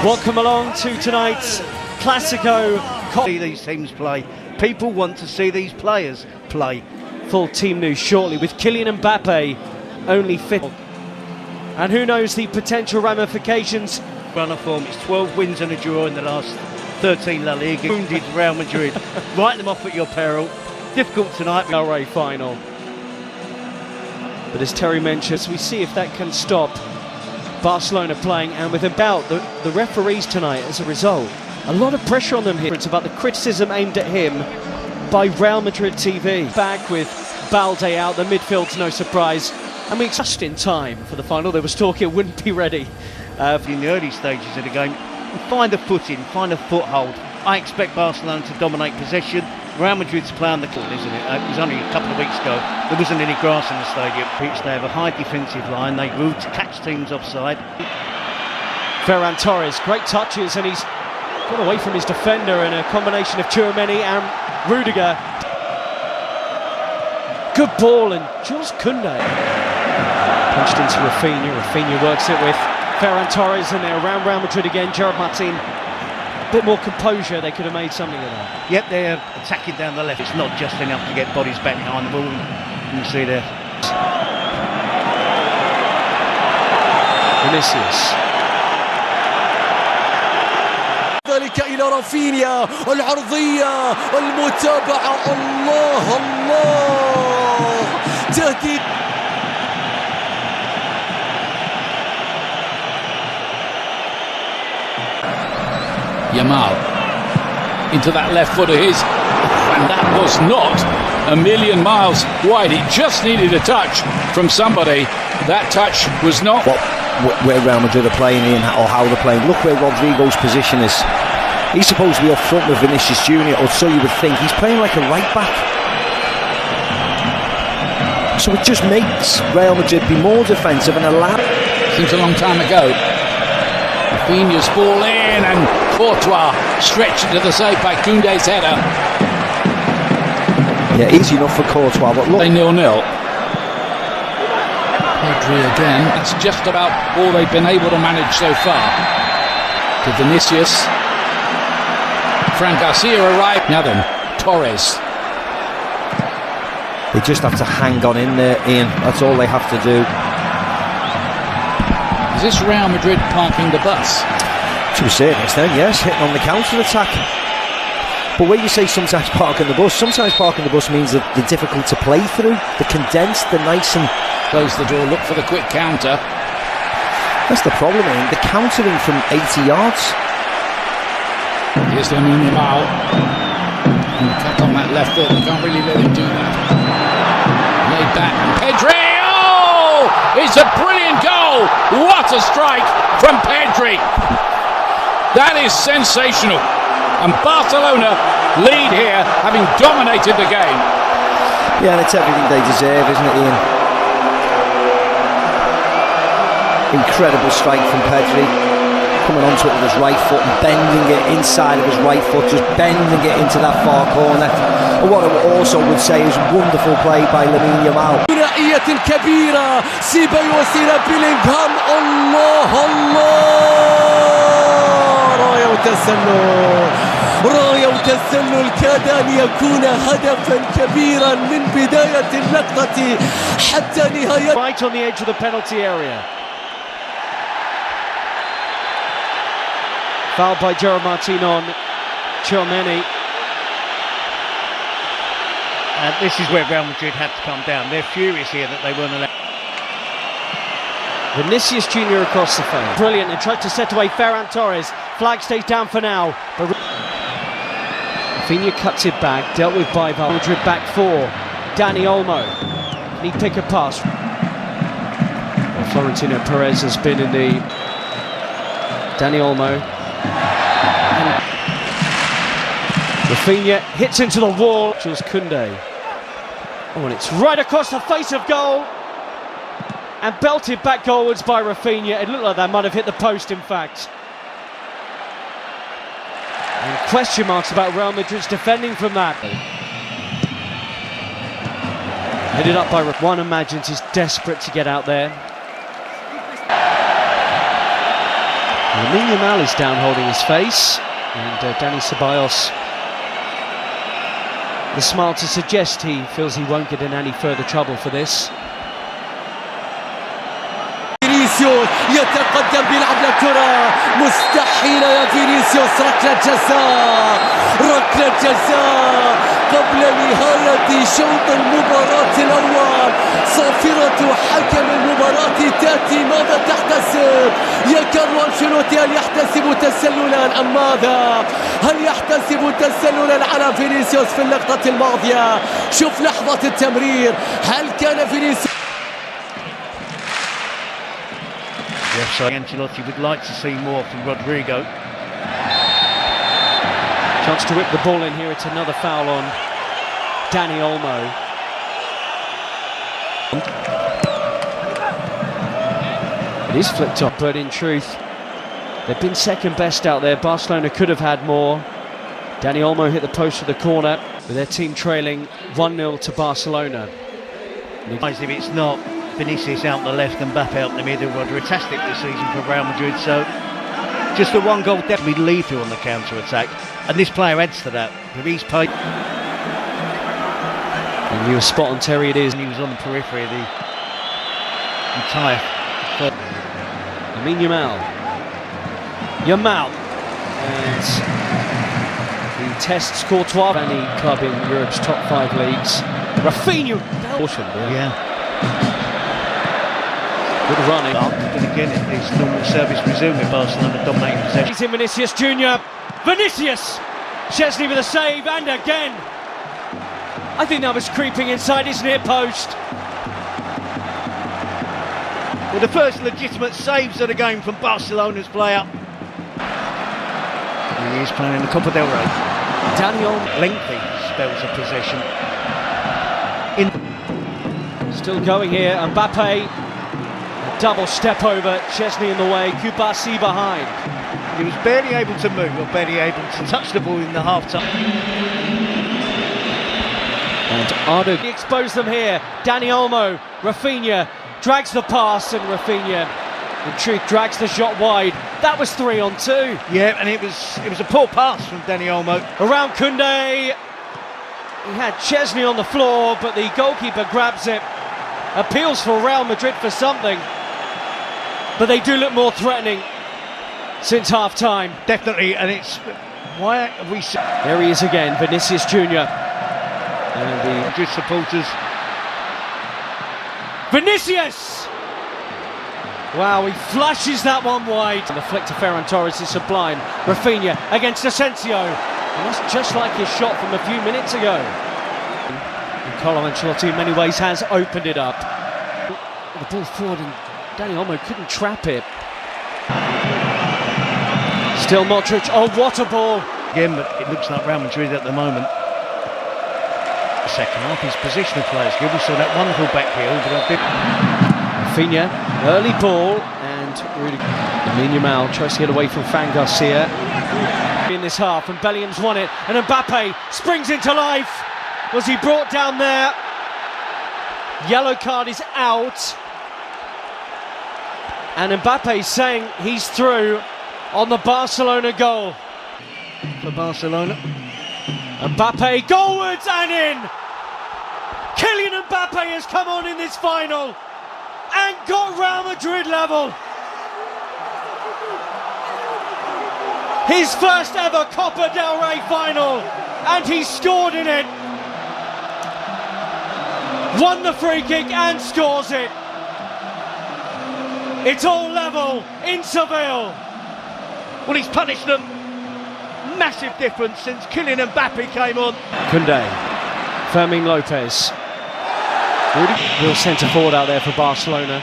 Welcome along to tonight's Clasico. See these teams play. People want to see these players play. Full team news shortly with Kylian Mbappe only fit. And who knows the potential ramifications. Run of form, it's 12 wins and a draw in the last 13 La Liga. Wounded Real Madrid. Write them off at your peril. Difficult tonight. LA final. But as Terry mentions, we see if that can stop Barcelona playing, and with about the referees tonight as a result. A lot of pressure on them here. It's about the criticism aimed at him by Real Madrid TV. Back with Balde out, the midfield's no surprise. And we just in time for the final. There was talk it wouldn't be ready. In the early stages of the game, find a footing, find a foothold. I expect Barcelona to dominate possession. Real Madrid's play on the court, isn't it? It was only a couple of weeks ago. There wasn't any grass in the stadium. They have a high defensive line. They root to catch teams offside. Ferran Torres, great touches, and he's got away from his defender in a combination of Tchouaméni and Rudiger. Good ball, and Jules Koundé punched into Rafinha. Rafinha works it with Ferran Torres, and they're around Real Madrid again. Gerard Martin, a bit more composure, they could have made something of that. Yep, they're attacking down the left. It's not just enough to get bodies back behind the ball. You can see there. Vinicius. ذلك إلى رافينيا، العرضية، المتابعة، الله الله، تهديد. Yamal into that left foot of his, and that was not a million miles wide. It just needed a touch from somebody. That touch was not where Real Madrid are playing in, or how they're playing. Look where Rodrigo's position is. He's supposed to be up front with Vinicius Junior, or so you would think. He's playing like a right back, so it just makes Real Madrid be more defensive and allow. Seems a long time ago. Rafinha's ball in, and Courtois stretched to the side by Koundé's header. Yeah, easy enough for Courtois, but look. They 0-0. Pedri again. That's just about all they've been able to manage so far. To Vinicius. Fran Garcia arrived. Now then, Torres. They just have to hang on in there, Ian. That's all they have to do. Is this Real Madrid parking the bus? To a certain extent, yes, hitting on the counter-attack. But when you say sometimes parking the bus means that they're difficult to play through. They're condensed, they're nice and... Close the door, look for the quick counter. That's the problem, Ian. They're countering from 80 yards. Here's Lamine Yamal. Cut on that left foot, they can't really let him do that. Laid back, and Pedri! Oh! It's a brilliant goal! What a strike from Pedri! That is sensational. And Barcelona lead here, having dominated the game. Yeah, and it's everything they deserve, isn't it, Ian? Incredible strike from Pedri. Coming onto it with his right foot and bending it inside of his right foot, just bending it into that far corner. And what I also would say is wonderful play by Lamine Yamal. ثنائية كبيرة، سيبايوس إلى بيلينغهام، الله الله، راية وتسلل، راية وتسلل كاد أن يكون هدفا كبيرا من بداية اللقطة حتى نهاية. Right on the edge of the penalty area. Fouled by Gerard Martin on Tchouaméni. And this is where Real Madrid had to come down. They're furious here that they weren't allowed. Vinicius Junior across the field. Brilliant, and tried to set away Ferran Torres. Flag stays down for now. But Rafinha cuts it back, dealt with by Real Madrid back four. Dani Olmo. Can he pick a pass? Well, Florentino Perez has been in the... Dani Olmo. And Rafinha hits into the wall. Jules Koundé. Oh, and it's right across the face of goal. And belted back goalwards by Rafinha. It looked like that might have hit the post, in fact. And question marks about Real Madrid's defending from that. Headed up by one imagines he's desperate to get out there. Yamal is down holding his face, and Dani Ceballos, the smile to suggest he feels he won't get in any further trouble for this. فينيسيوس يتقدم بيلعب لكرة مستحيلة يا فينيسيوس. ركلة جزاء قبل نهاية شوط المباراة الأول. صافرة حكم المباراة تأتي. ماذا تحتسب يا كارلو أنشيلوتي؟ هل يحتسب تسللا أم ماذا؟ هل يحتسب تسللا على فينيسيوس في اللقطة الماضية؟ شوف لحظة التمرير، هل كان فينيسيوس؟ Yes, so Ancelotti would like to see more from Rodrigo. Chance to whip the ball in here. It's another foul on Dani Olmo. It is flicked up, but in truth, they've been second best out there. Barcelona could have had more. Dani Olmo hit the post of the corner, with their team trailing 1-0 to Barcelona. If it's not Vinicius out the left and Mbappe out the middle, fantastic this season for Real Madrid. So just the one goal definitely lethal on the counter-attack, and this player adds to that. He's paid. And you were spot on, Terry. It is. And he was on the periphery of the entire. Yamal, and he tests Courtois, any club in Europe's top 5 leagues. Rafinha, Yeah. Good running. But again, it's normal service resume with Barcelona dominating possession. He's in Vinicius Jr. Vinicius! Chesney with a save, and again! I think that was creeping inside his near post. Well, the first legitimate saves of the game from Barcelona's player. And he is playing in the Copa del Rey. Daniel. Lengthy spells of possession. Still going here, Mbappe. A double step over, Chesney in the way, Kubasi behind. He was barely able to move, or barely able to touch the ball in the half-time. And Ardo exposed them here. Dani Olmo, Rafinha drags the pass, and Rafinha, in truth, drags the shot wide. That was 3-on-2. Yeah, and it was a poor pass from Dani Olmo. Around Koundé. He had Chesney on the floor, but the goalkeeper grabs it. Appeals for Real Madrid for something, but they do look more threatening since half-time. Definitely, and it's... Why have we... There he is again, Vinicius Jr. And the Madrid supporters. Vinicius! Wow, he flashes that one wide. And the flick to Ferran Torres is sublime. Rafinha against Asensio. And that's just like his shot from a few minutes ago. And Carlo Ancelotti in many ways has opened it up. The ball forward, and Dani Olmo couldn't trap it. Still Modric. Oh, what a ball! Again, but it looks like Real Madrid at the moment. The second half, his positional players good. We saw that wonderful back heel, but a bit. Rafinha, early ball, and Yamal tries to get away from Fran Garcia in this half, and Bellingham's won it, and Mbappe springs into life. Was he brought down there? Yellow card is out, and Mbappe saying he's through on the Barcelona goal. For Barcelona. Mbappe goalwards and in! Kylian Mbappe has come on in this final and got Real Madrid level. His first ever Copa del Rey final, and he scored in it. Won the free kick and scores it. It's all level in Seville. Well, he's punished them. Massive difference since Kylian Mbappe came on. Koundé, Fermin Lopez. Real centre forward out there for Barcelona.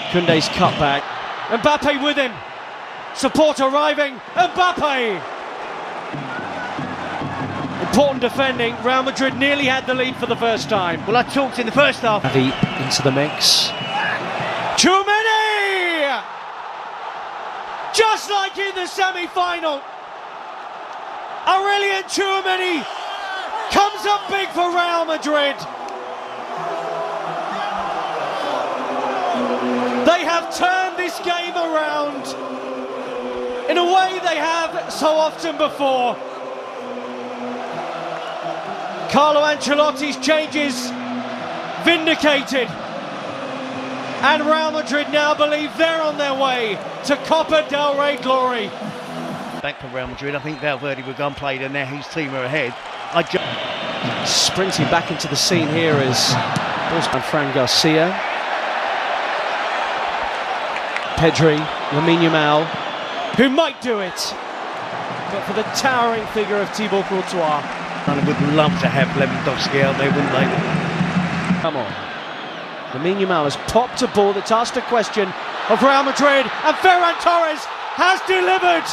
Koundé's cut back. Mbappe with him. Support arriving. Mbappe. Important defending. Real Madrid nearly had the lead for the first time. Well, I talked in the first half. Xavi into the mix. Tchouaméni! Just like in the semi-final. Aurelien Tchouaméni comes up big for Real Madrid. They have turned this game around. a way they have so often before. Carlo Ancelotti's changes vindicated. And Real Madrid now believe they're on their way to Copa del Rey glory. Back for Real Madrid, I think Valverde were going played and now his team are ahead. Sprinting back into the scene here is Fran Garcia. Pedri, Lamine Yamal, who might do it, but for the towering figure of Thibaut Courtois. And would love to have Lewandowski out there, wouldn't they? Come on. Lamine Yamal has popped a ball that's asked a question of Real Madrid, and Ferran Torres has delivered.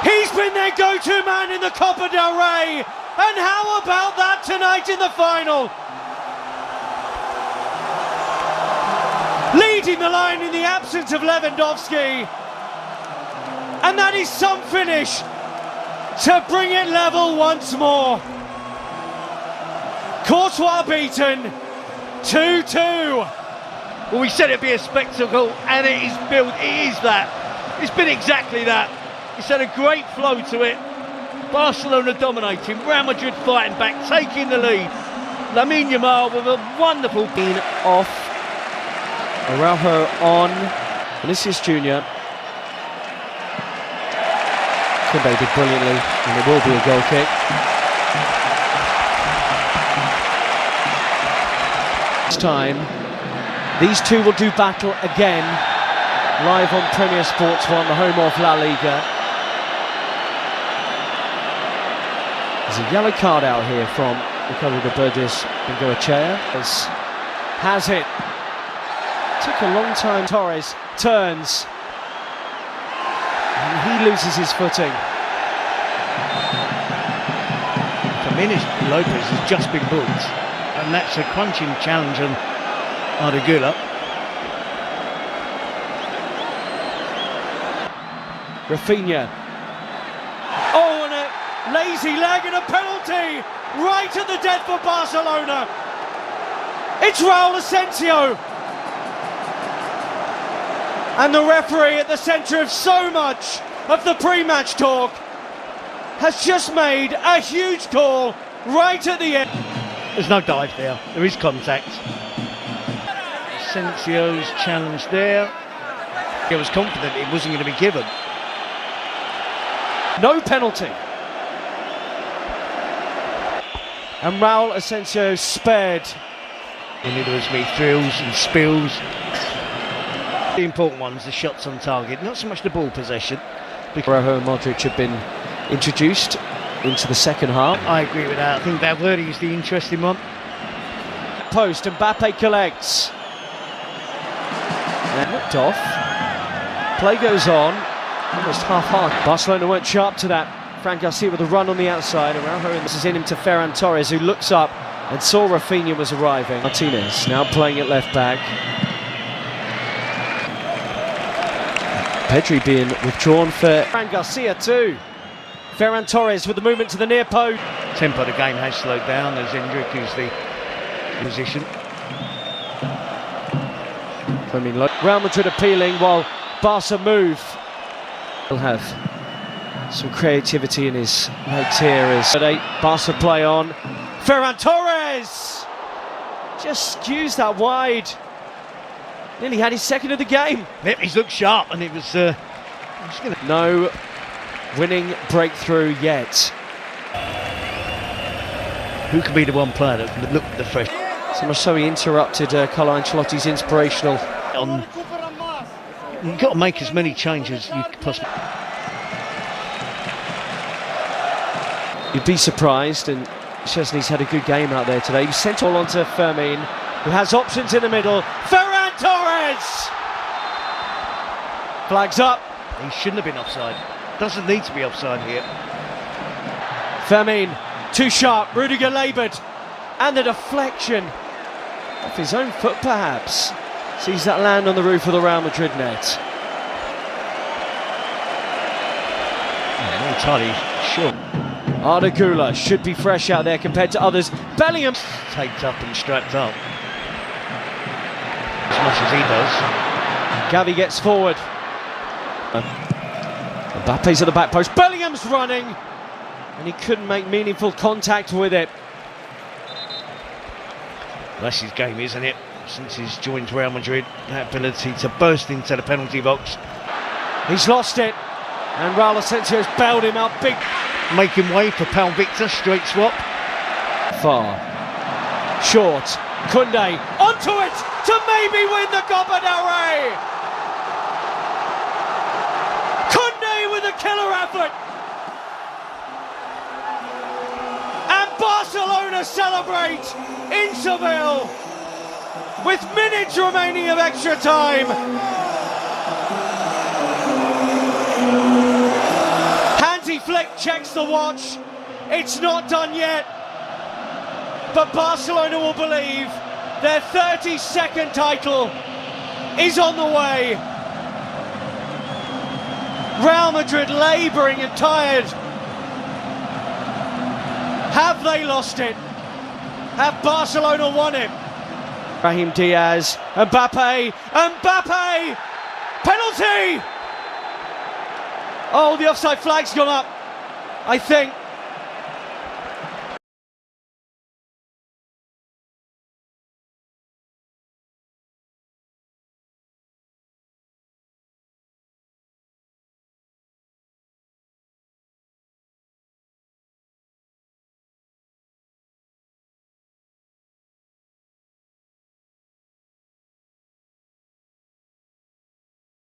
He's been their go-to man in the Copa del Rey, and how about that tonight in the final? Leading the line in the absence of Lewandowski, and that is some finish to bring it level once more. Courtois beaten, 2-2. Well, we said it'd be a spectacle, and it is built. It is that. It's been exactly that. It's had a great flow to it. Barcelona dominating, Real Madrid fighting back, taking the lead. Lamine Yamal with a wonderful being off. Araujo on. Vinicius Jr. Koundé did brilliantly, and it will be a goal kick. This time, these two will do battle again, live on Premier Sports 1, the home of La Liga. There's a yellow card out here from Ricardo de Burgos Bengoechea. Has it. Took a long time. Torres turns. And he loses his footing. Jimenez Lopez has just been booked, and that's a crunching challenge on Ardagula. Rafinha. Oh, and a lazy leg and a penalty right at the death for Barcelona. It's Raul Asensio. And the referee at the centre of so much of the pre-match talk has just made a huge call right at the end. There's no dive there, there is contact. Asensio's challenge there. He was confident it wasn't going to be given. No penalty. And Raul Asensio spared. And there was me thrills and spills. The important ones, the shots on target, not so much the ball possession. Araujo and Modric have been introduced into the second half. I agree with that. I think Valverde is the interesting one. Post, Mbappe collects. And looked off. Play goes on. Almost half-hearted. Barcelona weren't sharp to that. Fran Garcia with a run on the outside. Araujo, and this is in him to Ferran Torres, who looks up and saw Rafinha was arriving. Martinez now playing at left back. Pedri being withdrawn for Fran Garcia too. Ferran Torres with the movement to the near post. Tempo of the game has slowed down as Endrick is the position. Real Madrid appealing while Barca move. He'll have some creativity in his legs here as Barca play on. Ferran Torres just skews that wide. Nearly had his second of the game. Yep, he's looked sharp, and it was no winning breakthrough yet. Who could be the one player that can look the fresh? So much so he interrupted Carlo Ancelotti's inspirational. You've got to make as many changes as you possibly. You'd be surprised, and Szczesny's had a good game out there today. He sent all onto Fermin, who has options in the middle. Ferran Torres! Flags up. He shouldn't have been offside. Doesn't need to be offside here. Fermin, too sharp. Rudiger laboured. And the deflection off his own foot, perhaps. Sees that land on the roof of the Real Madrid net. Not entirely sure. Ardagula should be fresh out there compared to others. Bellingham taped up and strapped up. As much as he does. Gavi gets forward. Mbappe's at the back post, Bellingham's running, and he couldn't make meaningful contact with it. That's his game, isn't it? Since he's joined Real Madrid, that ability to burst into the penalty box. He's lost it, and Raul Asensio's bailed him out big. Making way for Pal Victor, straight swap. Far. Short. Koundé onto it to maybe win the Copa del Rey. Koundé with a killer effort. And Barcelona celebrate in Seville with minutes remaining of extra time. Hansi Flick checks the watch. It's not done yet. But Barcelona will believe their 32nd title is on the way. Real Madrid labouring and tired. Have they lost it? Have Barcelona won it? Brahim Diaz, Mbappe, penalty! Oh, the offside flag's gone up, I think.